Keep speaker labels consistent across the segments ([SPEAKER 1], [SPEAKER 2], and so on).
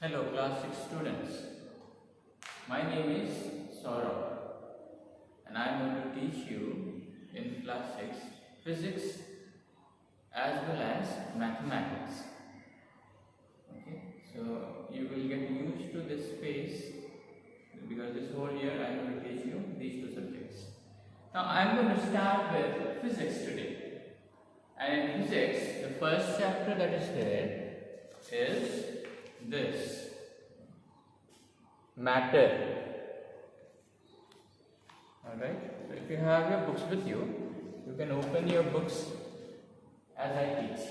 [SPEAKER 1] Hello class 6 students. My name is Saurabh and I am going to teach you in class 6 physics as well as mathematics. Okay, so you will get used to this space because this whole year I am going to teach you these two subjects. Now I am going to start with physics today, and in physics the first chapter that is there is this matter. Alright, so if you have your books with you, you can open your books as I teach.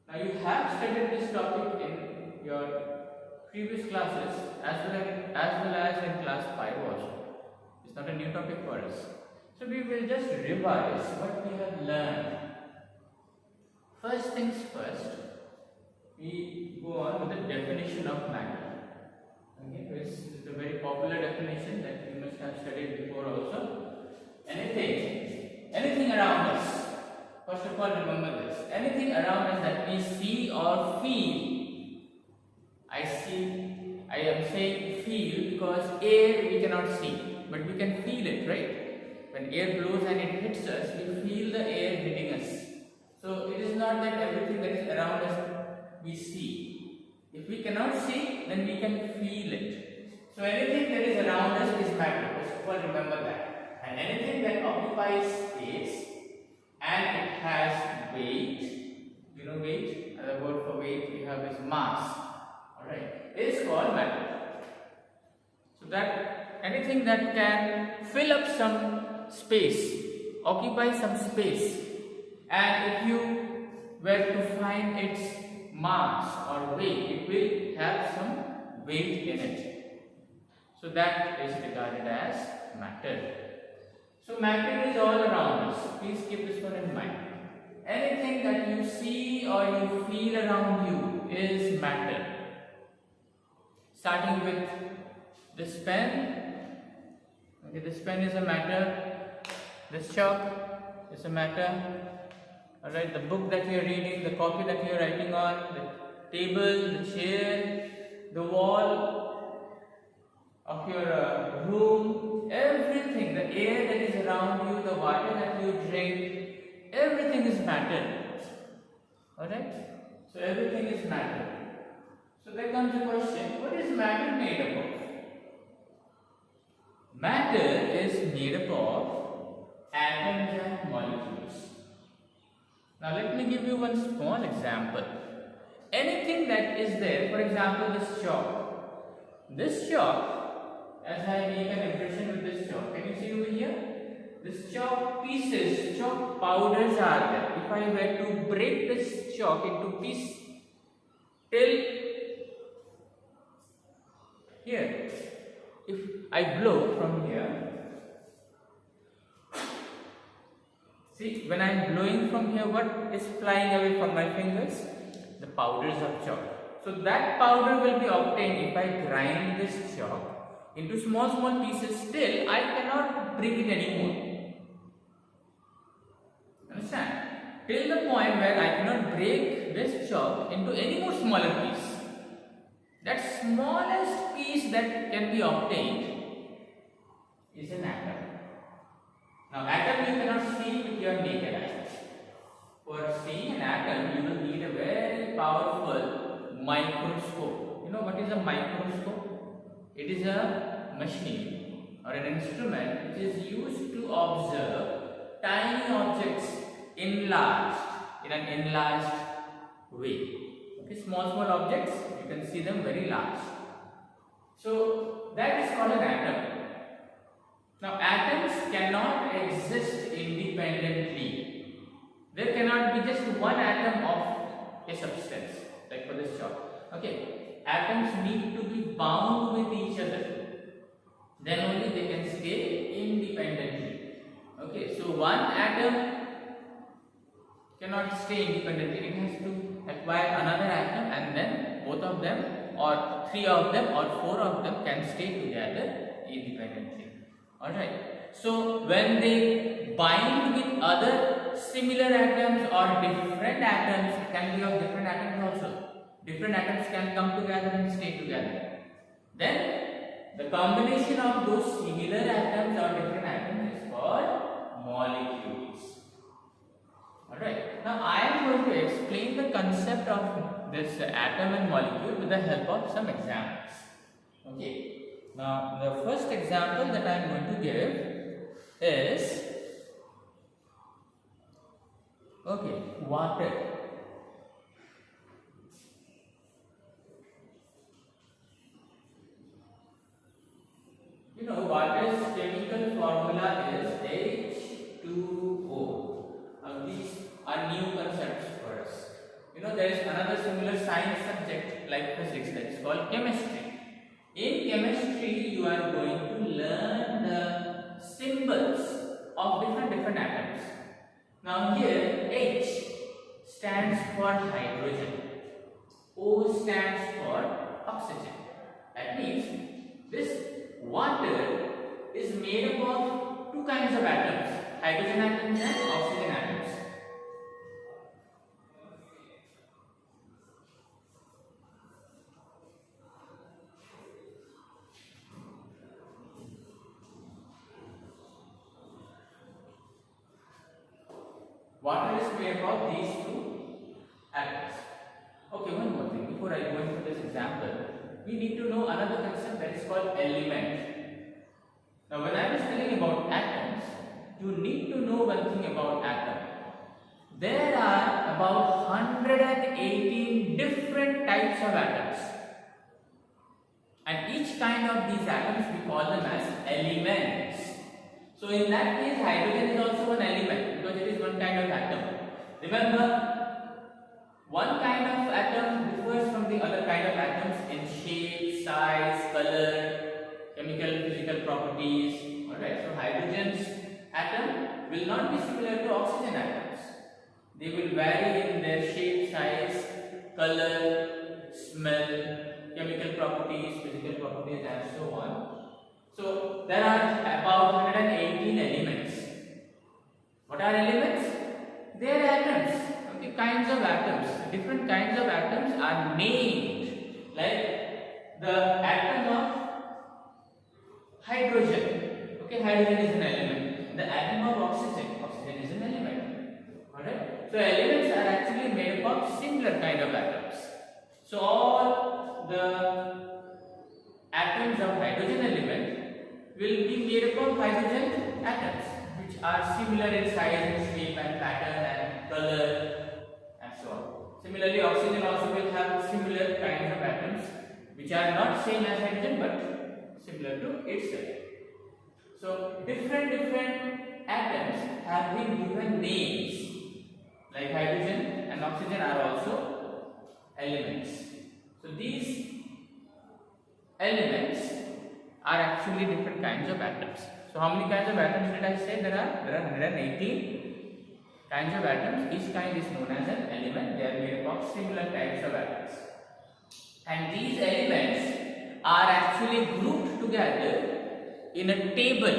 [SPEAKER 1] Now you have studied this topic in your previous classes as well as in class 5 also. It's not a new topic for us. So we will just revise what we have learned. First things first, we go on with the definition of matter. Okay, this is a very popular definition that you must have studied before also. Anything around us. First of all, remember this. Anything around us that we see or feel. I am saying feel because air we cannot see, but we can feel it, right? When air blows and it hits us, we feel the air hitting us. So it is not that everything that is around us we see. If we cannot see, then we can feel it. So anything that is around us is matter. First of all, remember that. And anything that occupies space and it has weight, you know weight, another word for weight we have is mass. Alright, it is called matter. So that anything that can fill up some space, occupy some space, and if you were to find its mass or weight, it will have some weight in it. So that is regarded as matter. So matter is all around us. Please keep this one in mind. Anything that you see or you feel around you is matter. Starting with this pen. Okay, this pen is a matter. This chalk is a matter. Alright, the book that you are reading, the copy that you are writing on, the table, the chair, the wall of your room, everything, the air that is around you, the water that you drink, everything is matter. Alright, so everything is matter. So there comes a question, what is matter made up of? Matter is made up of atoms and molecules. Now let me give you one small example. Anything that is there, for example this chalk. This chalk, as I make an impression with this chalk, can you see over here? This chalk pieces, chalk powders are there. If I were to break this chalk into pieces till here, if I blow from here, see, when I am blowing from here, what is flying away from my fingers? The powders of chalk. So that powder will be obtained if I grind this chalk into small pieces. Still, I cannot break it anymore. Understand? Till the point where I cannot break this chalk into any more smaller piece. That smallest piece that can be obtained is an atom. Now atom you cannot see with your naked eye. For seeing an atom you will need a very powerful microscope. You know what is a microscope? It is a machine or an instrument which is used to observe tiny objects enlarged in an enlarged way. Okay, small objects, you can see them very large. So that is called an atom. Now atoms cannot exist independently. There cannot be just one atom of a substance, like for this chalk. Okay, atoms need to be bound with each other. Then only they can stay independently. Okay, so one atom cannot stay independently. It has to acquire another atom, and then both of them or three of them or four of them can stay together independently. Alright, so when they bind with other similar atoms or different atoms, can be of different atoms also. Different atoms can come together and stay together. Then the combination of those similar atoms or different atoms is called molecules. Alright, now I am going to explain the concept of this atom and molecule with the help of some examples. Okay, now the first example that I am going to give is water. You know, water's chemical formula is H2O. Now these are new concepts for us. You know, there is another similar science subject like physics that is called chemistry. In chemistry, you are going to learn the symbols of different atoms. Now here, H stands for hydrogen, O stands for oxygen. That means this water is made up of two kinds of atoms, hydrogen atoms and oxygen atoms. Water is made up of these two atoms. Okay, one more thing. Before I go into this example, we need to know another concept that is called element. Now, when I was telling about atoms, you need to know one thing about atom. There are about 118 different types of atoms. And each kind of these atoms we call them as elements. So in that case, hydrogen is also an element because it is one kind of atom. Remember, one kind of atom differs from the other kind of atoms in shape, size, color, chemical, physical properties. Alright, so hydrogen's atom will not be similar to oxygen atoms. They will vary in their shape, size, color, smell, chemical properties, physical properties, and so on. So there are about 118 elements. What are elements? They are atoms. Okay, kinds of atoms. Different kinds of atoms are named. Like the atom of hydrogen. Okay, hydrogen is an element. The atom of oxygen. Oxygen is an element. Alright. So elements are actually made up of similar kind of atoms. So all the atoms of hydrogen element will be made up of hydrogen atoms, which are similar in size and shape and pattern and color and so on. Similarly, oxygen also will have similar kinds of atoms which are not same as hydrogen but similar to itself. So different atoms have been given names, like hydrogen and oxygen are also elements. So these elements are actually different kinds of atoms. So how many kinds of atoms did I say there are? There are 118 kinds of atoms. Each kind is known as an element. They are made up of similar types of atoms. And these elements are actually grouped together in a table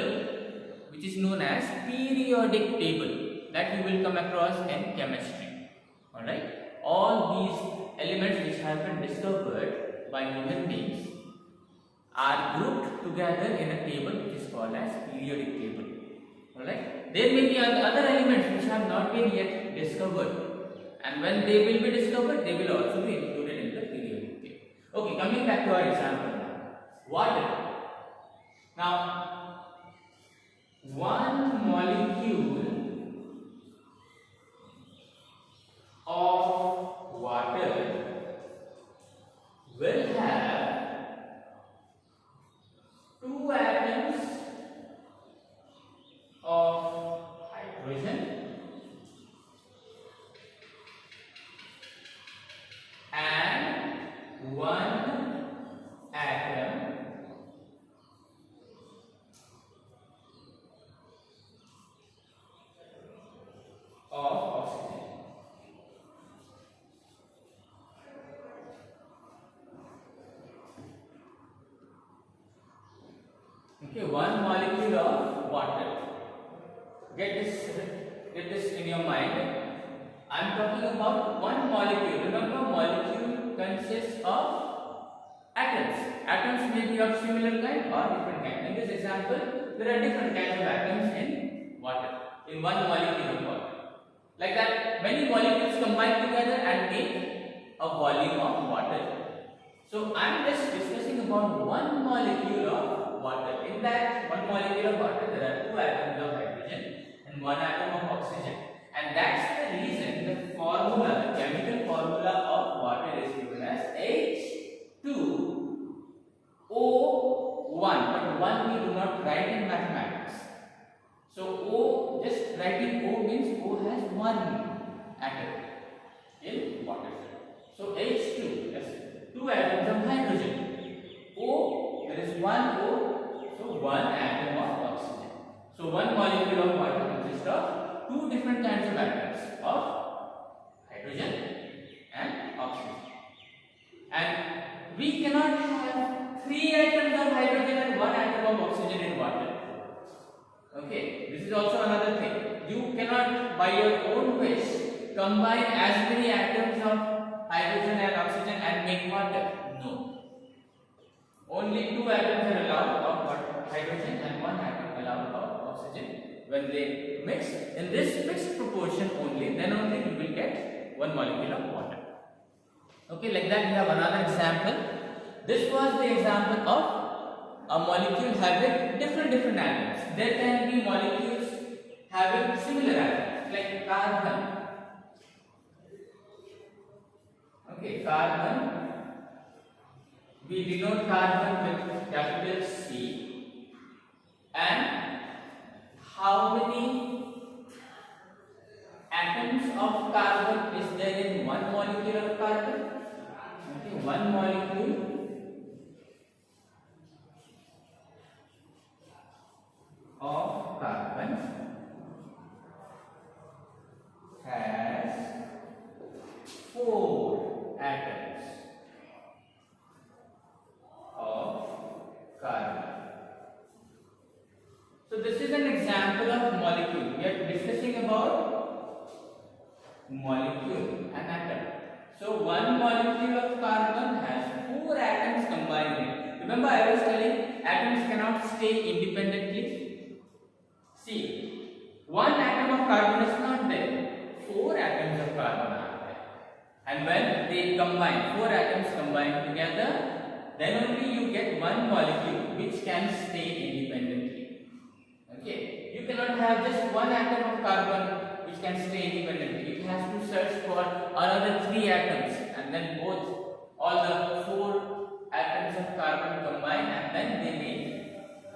[SPEAKER 1] which is known as periodic table that you will come across in chemistry. Alright? All these elements which have been discovered by human beings are grouped together in a table which is called as periodic table. Alright? There may be other elements which have not been yet discovered, and when they will be discovered, they will also be included in the periodic table. Okay, coming back to our example now. Water. Now, one molecule of water will have two atoms of hydrogen and one atom of oxygen. Okay, one molecule of water. Get this in your mind. I am talking about one molecule. Remember, molecule consists atoms. Atoms may be of similar kind or different kind. In this example, there are different kinds of atoms in water, in one molecule of water. Like that, many molecules combine together and make a volume of water. So I am just discussing about one molecule of water. In that one molecule of water, there are two atoms of hydrogen and one atom of oxygen. And that's the reason the formula, the chemical formula of water is given as H2O1. But 1 we do not write in mathematics. So O, just writing O means O has one atom in water. So H2, yes, two atoms of hydrogen. O, there is one O, so one atom of oxygen. So one molecule of water consists of two different kinds of atoms of hydrogen and oxygen. And we cannot have three atoms of hydrogen and one atom of oxygen in water. Okay, this is also another thing. You cannot, by your own wish, combine as many atoms of hydrogen and oxygen and make water. No. Only two atoms are allowed of hydrogen and one atom allowed of oxygen. When they mix in this mixed proportion only, then only you will get one molecule of water. Okay, like that we have another example. This was the example of a molecule having different atoms. There can be molecules having similar atoms, like carbon. Okay, carbon. We denote carbon with capital C. And how many atoms of carbon is there in one molecule of carbon? Okay, one molecule of carbon has 4 atoms of carbon. So this is an example of molecule. We are discussing about molecule, an atom. So one molecule of carbon has 4 atoms combined in it. Remember I was telling atoms cannot stay independently. See, one atom of carbon is not there. 4 atoms of carbon are there. And when they combine, 4 atoms combine together, then only you get one molecule which can stay independently. Okay, you cannot have just one atom of carbon which can stay independently. It has to search for another 3 atoms, and then all the 4 atoms of carbon combine, and then they make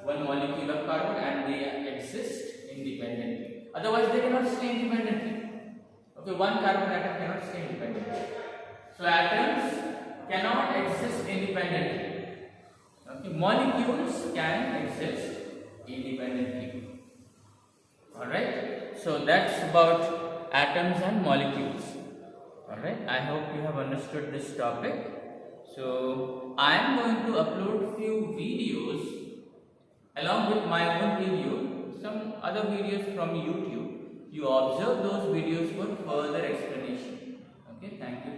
[SPEAKER 1] one molecule of carbon, and they exist independently. Otherwise, they cannot stay independently. Okay, one carbon atom cannot stay independently. So atoms cannot exist independently. Okay, molecules can exist independently. Alright, so that's about atoms and molecules. Alright, I hope you have understood this topic. So I am going to upload few videos along with my own video, some other videos from YouTube. You observe those videos for further explanation. Okay, thank you.